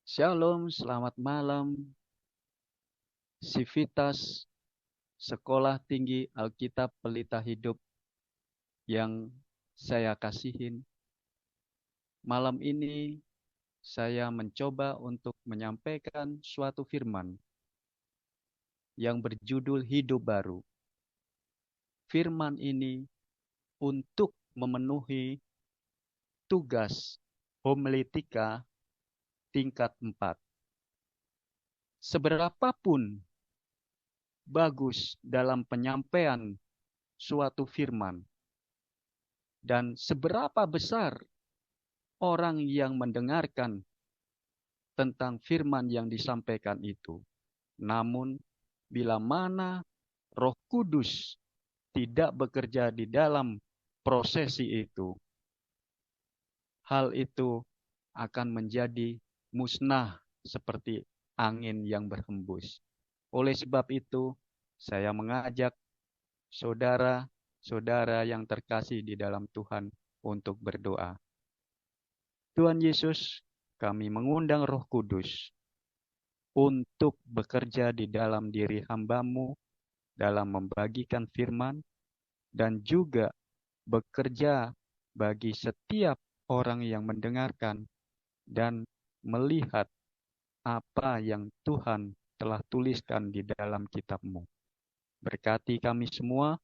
Shalom, selamat malam. Sivitas Sekolah Tinggi Alkitab Pelita Hidup yang saya kasihin. Malam ini saya mencoba untuk menyampaikan suatu firman yang berjudul Hidup Baru. Firman ini untuk memenuhi tugas homiletika tingkat 4. Seberapapun bagus dalam penyampaian suatu firman, dan seberapa besar orang yang mendengarkan tentang firman yang disampaikan itu. Namun, bila mana Roh Kudus tidak bekerja di dalam prosesi itu, hal itu akan menjadi musnah seperti angin yang berhembus. Oleh sebab itu, saya mengajak saudara-saudara yang terkasih di dalam Tuhan untuk berdoa. Tuhan Yesus, kami mengundang Roh Kudus untuk bekerja di dalam diri hamba-Mu dalam membagikan firman dan juga bekerja bagi setiap orang yang mendengarkan dan melihat apa yang Tuhan telah tuliskan di dalam kitab-Mu. Berkati kami semua,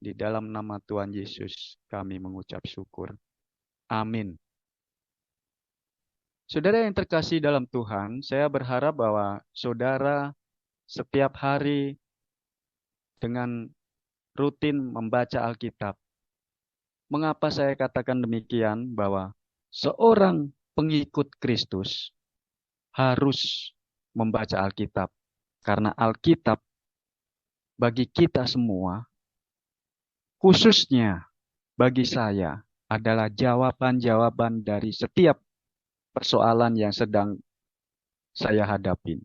di dalam nama Tuhan Yesus kami mengucap syukur. Amin. Saudara yang terkasih dalam Tuhan, saya berharap bahwa saudara setiap hari dengan rutin membaca Alkitab. Mengapa saya katakan demikian? Bahwa seorang pengikut Kristus harus membaca Alkitab. Karena Alkitab bagi kita semua, khususnya bagi saya, adalah jawaban-jawaban dari setiap persoalan yang sedang saya hadapi.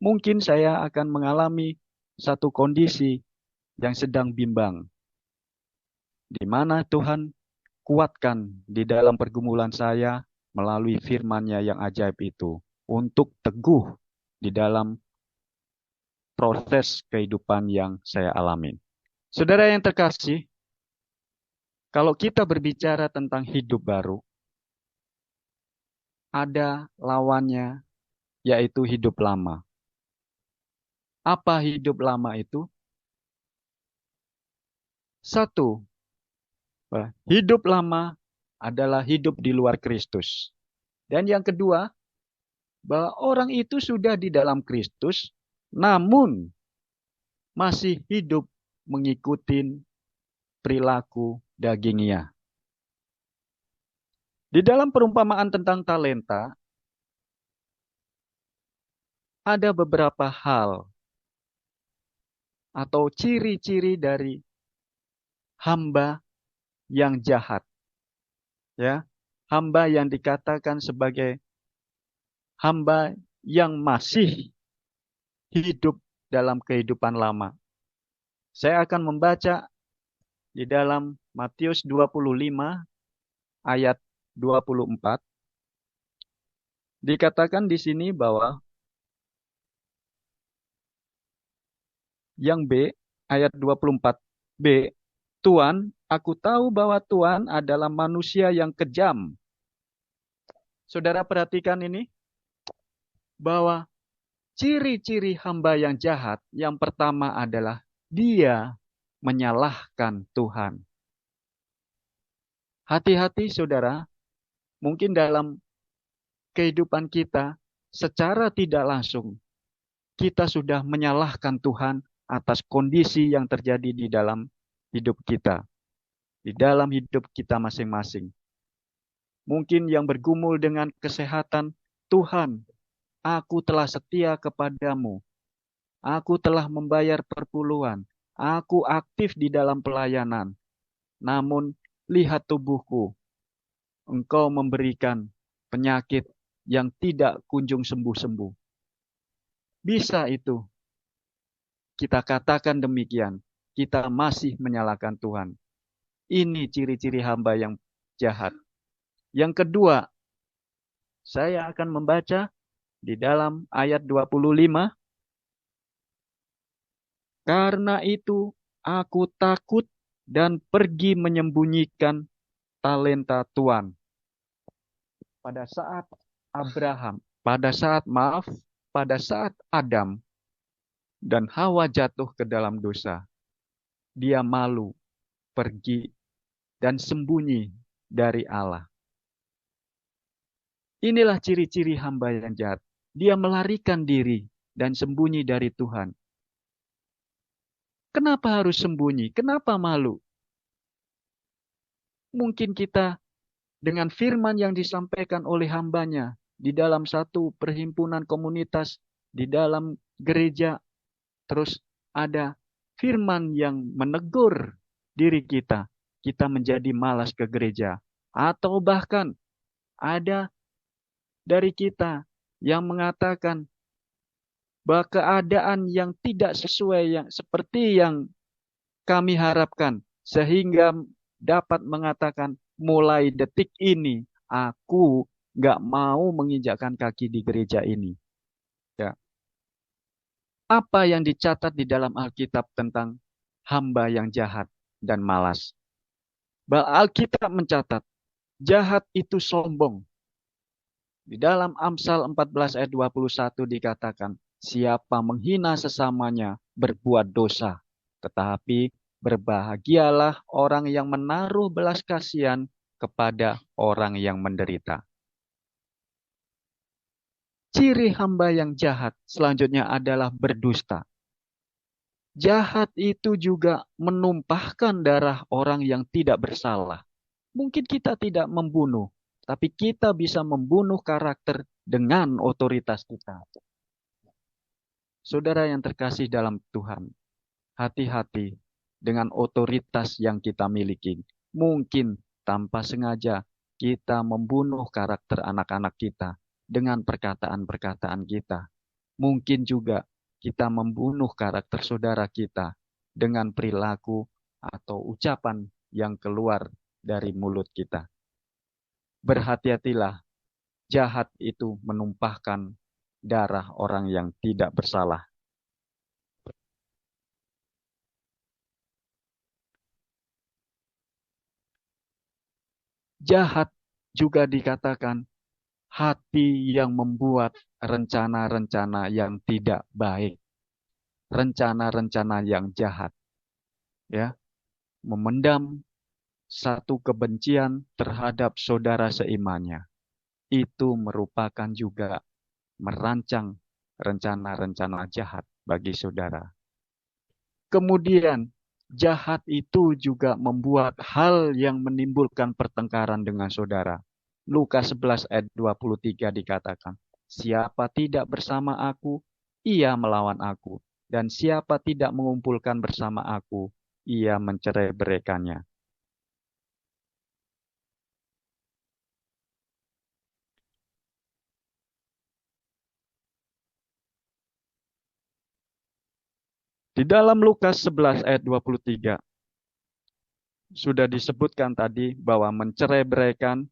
Mungkin saya akan mengalami satu kondisi yang sedang bimbang, di mana Tuhan kuatkan di dalam pergumulan saya melalui firman-Nya yang ajaib itu, untuk teguh di dalam proses kehidupan yang saya alami. Saudara yang terkasih, kalau kita berbicara tentang hidup baru, ada lawannya, yaitu hidup lama. Apa hidup lama itu? Satu, hidup lama adalah hidup di luar Kristus. Dan yang kedua, bahwa orang itu sudah di dalam Kristus, namun masih hidup mengikuti perilaku dagingnya. Di dalam perumpamaan tentang talenta, ada beberapa hal atau ciri-ciri dari hamba yang jahat. Ya, hamba yang dikatakan sebagai hamba yang masih hidup dalam kehidupan lama. Saya akan membaca di dalam Matius 25 ayat 24. Dikatakan di sini bahwa yang B, ayat 24b, Tuhan, aku tahu bahwa Tuhan adalah manusia yang kejam. Saudara perhatikan ini, bahwa ciri-ciri hamba yang jahat, yang pertama adalah dia menyalahkan Tuhan. Hati-hati saudara, mungkin dalam kehidupan kita, secara tidak langsung, kita sudah menyalahkan Tuhan atas kondisi yang terjadi di dalam hidup kita. Di dalam hidup kita masing-masing. Mungkin yang bergumul dengan kesehatan, Tuhan, aku telah setia kepadamu. Aku telah membayar perpuluhan. Aku aktif di dalam pelayanan. Namun, lihat tubuhku. Engkau memberikan penyakit yang tidak kunjung sembuh-sembuh. Bisa itu. Kita katakan demikian. Kita masih menyalahkan Tuhan. Ini ciri-ciri hamba yang jahat. Yang kedua, saya akan membaca di dalam ayat 25. Karena itu aku takut dan pergi menyembunyikan talenta Tuhan. Pada saat Abraham, pada saat Adam dan Hawa jatuh ke dalam dosa, dia malu, pergi, dan sembunyi dari Allah. Inilah ciri-ciri hamba yang jahat. Dia melarikan diri dan sembunyi dari Tuhan. Kenapa harus sembunyi? Kenapa malu? Mungkin kita dengan firman yang disampaikan oleh hambanya di dalam satu perhimpunan komunitas, di dalam gereja, terus ada firman yang menegur diri kita, kita menjadi malas ke gereja. Atau bahkan ada dari kita yang mengatakan bahwa keadaan yang tidak sesuai yang seperti yang kami harapkan, sehingga dapat mengatakan mulai detik ini aku nggak mau menginjakkan kaki di gereja ini. Ya. Apa yang dicatat di dalam Alkitab tentang hamba yang jahat dan malas? Alkitab mencatat jahat itu sombong. Di dalam Amsal 14 ayat 21 dikatakan, siapa menghina sesamanya berbuat dosa. Tetapi berbahagialah orang yang menaruh belas kasihan kepada orang yang menderita. Ciri hamba yang jahat selanjutnya adalah berdusta. Jahat itu juga menumpahkan darah orang yang tidak bersalah. Mungkin kita tidak membunuh, tapi kita bisa membunuh karakter dengan otoritas kita. Saudara yang terkasih dalam Tuhan, hati-hati dengan otoritas yang kita miliki. Mungkin tanpa sengaja kita membunuh karakter anak-anak kita dengan perkataan-perkataan kita. Mungkin juga kita membunuh karakter saudara kita dengan perilaku atau ucapan yang keluar dari mulut kita. Berhati-hatilah, jahat itu menumpahkan darah orang yang tidak bersalah. Jahat juga dikatakan hati yang membuat rencana-rencana yang tidak baik, rencana-rencana yang jahat, ya, memendam satu kebencian terhadap saudara seimannya. Itu merupakan juga merancang rencana-rencana jahat bagi saudara. Kemudian, jahat itu juga membuat hal yang menimbulkan pertengkaran dengan saudara. Lukas 11 ayat 23 dikatakan, siapa tidak bersama aku, ia melawan aku. Dan siapa tidak mengumpulkan bersama aku, ia mencerai-beraikannya. Di dalam Lukas 11 ayat 23, sudah disebutkan tadi bahwa mencerai-beraikan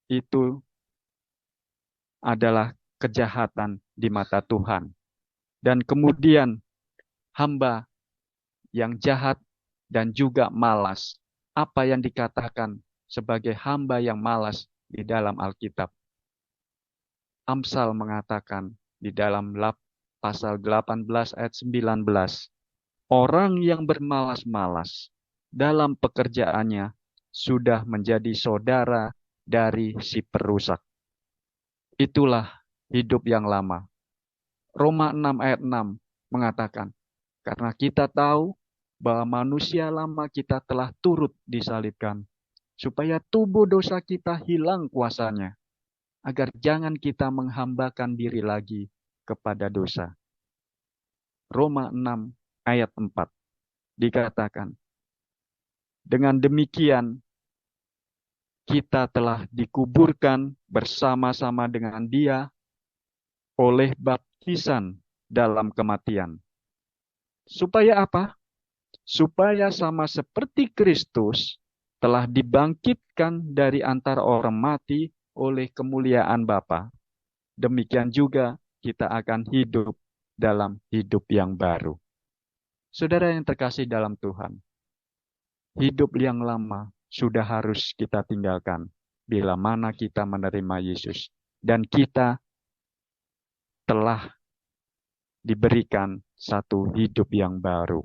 itu adalah kejahatan di mata Tuhan. Dan kemudian hamba yang jahat dan juga malas. Apa yang dikatakan sebagai hamba yang malas di dalam Alkitab? Amsal mengatakan di dalam pasal 18 ayat 19, orang yang bermalas-malas dalam pekerjaannya sudah menjadi saudara dari si perusak. Itulah hidup yang lama. Roma 6 ayat 6 mengatakan, karena kita tahu bahwa manusia lama kita telah turut disalibkan, supaya tubuh dosa kita hilang kuasanya, agar jangan kita menghambakan diri lagi kepada dosa. Roma 6 ayat 4 dikatakan, dengan demikian kita telah dikuburkan bersama-sama dengan Dia oleh baptisan dalam kematian. Supaya apa? Supaya sama seperti Kristus telah dibangkitkan dari antara orang mati oleh kemuliaan Bapa, demikian juga kita akan hidup dalam hidup yang baru. Saudara yang terkasih dalam Tuhan, hidup yang lama sudah harus kita tinggalkan bila mana kita menerima Yesus. Dan kita telah diberikan satu hidup yang baru.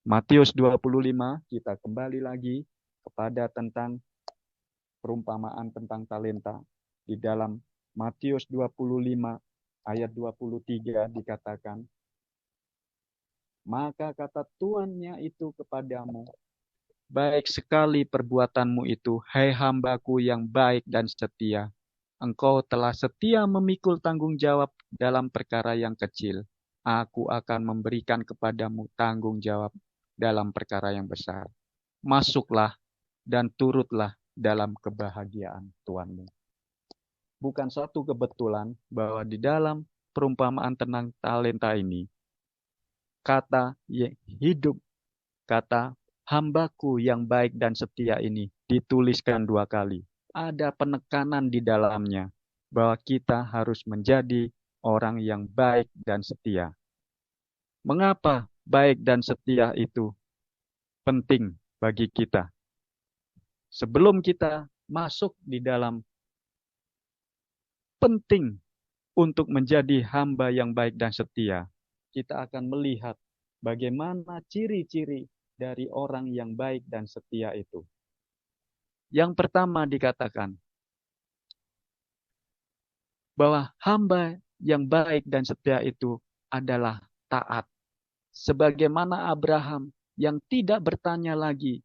Matius 25, kita kembali lagi kepada tentang perumpamaan tentang talenta. Di dalam Matius 25 ayat 23 dikatakan, maka kata tuannya itu kepadamu, baik sekali perbuatanmu itu, hai hambaku yang baik dan setia. Engkau telah setia memikul tanggung jawab dalam perkara yang kecil. Aku akan memberikan kepadamu tanggung jawab dalam perkara yang besar. Masuklah dan turutlah dalam kebahagiaan Tuhanmu. Bukan suatu kebetulan bahwa di dalam perumpamaan tentang talenta ini, kata hidup, kata hambaku yang baik dan setia ini dituliskan 2 kali. Ada penekanan di dalamnya bahwa kita harus menjadi orang yang baik dan setia. Mengapa baik dan setia itu penting bagi kita? Sebelum kita masuk di dalam penting untuk menjadi hamba yang baik dan setia, kita akan melihat bagaimana ciri-ciri dari orang yang baik dan setia itu. Yang pertama dikatakan bahwa hamba yang baik dan setia itu adalah taat. Sebagaimana Abraham yang tidak bertanya lagi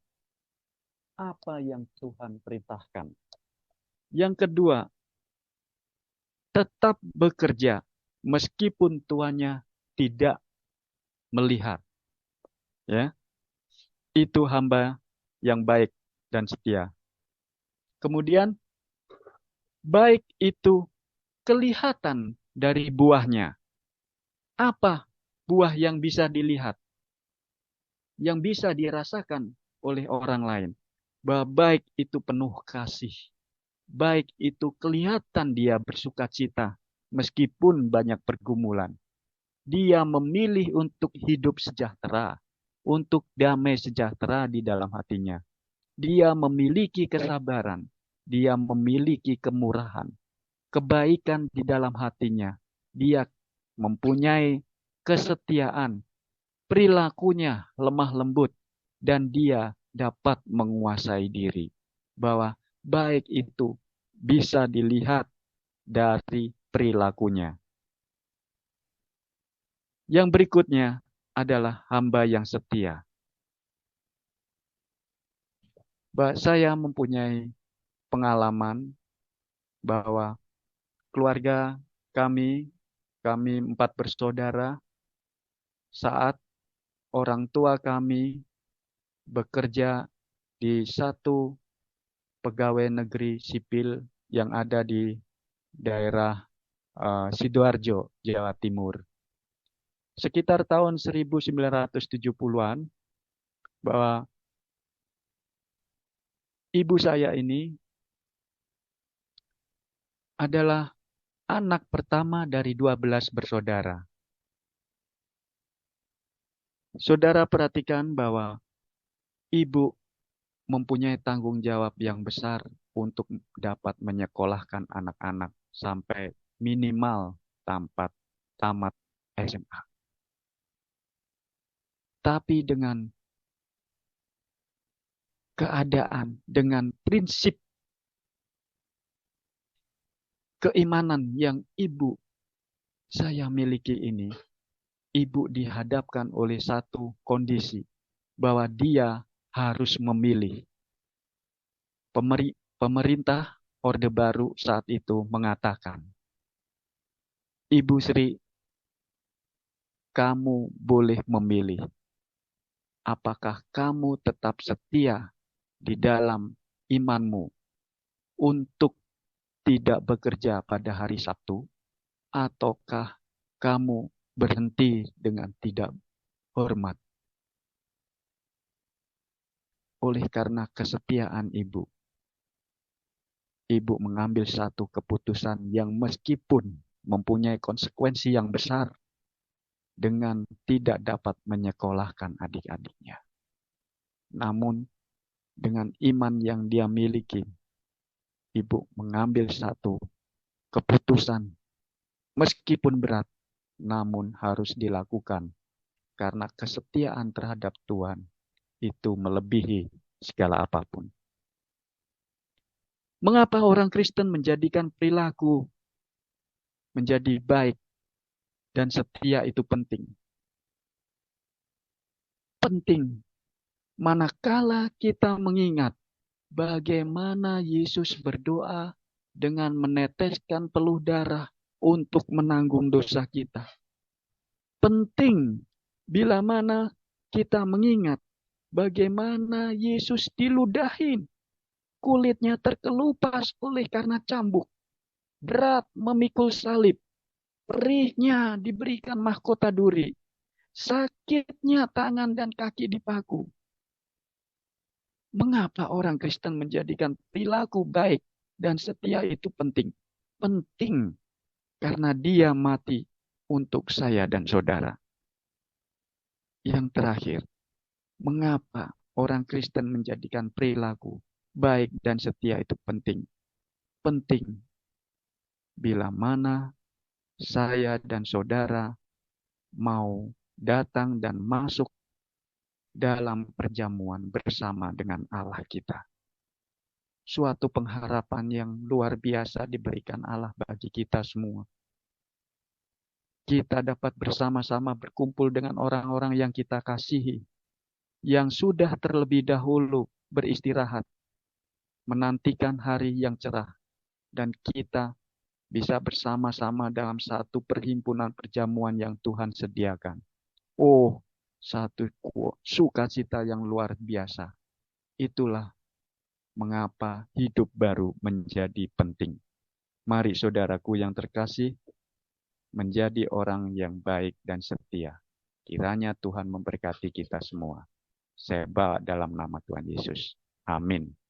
apa yang Tuhan perintahkan. Yang kedua, tetap bekerja meskipun tuannya tidak melihat. Ya, itu hamba yang baik dan setia. Kemudian, baik itu kelihatan dari buahnya. Apa buah yang bisa dilihat? Yang bisa dirasakan oleh orang lain. Bahwa baik itu penuh kasih. Baik itu kelihatan dia bersukacita meskipun banyak pergumulan. Dia memilih untuk hidup sejahtera, untuk damai sejahtera di dalam hatinya. Dia memiliki kesabaran, dia memiliki kemurahan, kebaikan di dalam hatinya. Dia mempunyai kesetiaan, perilakunya lemah lembut, dan dia dapat menguasai diri. Bahwa baik itu bisa dilihat dari perilakunya. Yang berikutnya adalah hamba yang setia. Saya mempunyai pengalaman bahwa keluarga kami 4 bersaudara, saat orang tua kami bekerja di satu pegawai negeri sipil yang ada di daerah Sidoarjo, Jawa Timur. Sekitar tahun 1970-an, bahwa ibu saya ini adalah anak pertama dari 12 bersaudara. Saudara perhatikan bahwa ibu mempunyai tanggung jawab yang besar untuk dapat menyekolahkan anak-anak sampai minimal tamat SMA. Tapi dengan keadaan, dengan prinsip keimanan yang ibu saya miliki ini, ibu dihadapkan oleh satu kondisi bahwa dia harus memilih. Pemerintah Orde Baru saat itu mengatakan, Ibu Sri, kamu boleh memilih. Apakah kamu tetap setia di dalam imanmu untuk tidak bekerja pada hari Sabtu, ataukah kamu berhenti dengan tidak hormat? Oleh karena kesetiaan ibu, ibu mengambil satu keputusan yang meskipun mempunyai konsekuensi yang besar dengan tidak dapat menyekolahkan adik-adiknya. Namun dengan iman yang dia miliki, ibu mengambil satu keputusan meskipun berat, namun harus dilakukan karena kesetiaan terhadap Tuhan itu melebihi segala apapun. Mengapa orang Kristen menjadikan perilaku menjadi baik dan setia itu penting? Penting manakala kita mengingat bagaimana Yesus berdoa dengan meneteskan peluh darah untuk menanggung dosa kita. Penting bila mana kita mengingat bagaimana Yesus diludahin, kulitnya terkelupas oleh karena cambuk, berat memikul salib, perihnya diberikan mahkota duri, sakitnya tangan dan kaki dipaku. Mengapa orang Kristen menjadikan perilaku baik dan setia itu penting? Penting karena dia mati untuk saya dan saudara. Yang terakhir, mengapa orang Kristen menjadikan perilaku baik dan setia itu penting? Penting bila mana saya dan saudara mau datang dan masuk dalam perjamuan bersama dengan Allah kita. Suatu pengharapan yang luar biasa diberikan Allah bagi kita semua. Kita dapat bersama-sama berkumpul dengan orang-orang yang kita kasihi, yang sudah terlebih dahulu beristirahat, menantikan hari yang cerah, dan kita bisa bersama-sama dalam satu perhimpunan perjamuan yang Tuhan sediakan. Oh, satu sukacita yang luar biasa. Itulah mengapa hidup baru menjadi penting. Mari saudaraku yang terkasih, menjadi orang yang baik dan setia. Kiranya Tuhan memberkati kita semua. Saya bawa dalam nama Tuhan Yesus. Amin.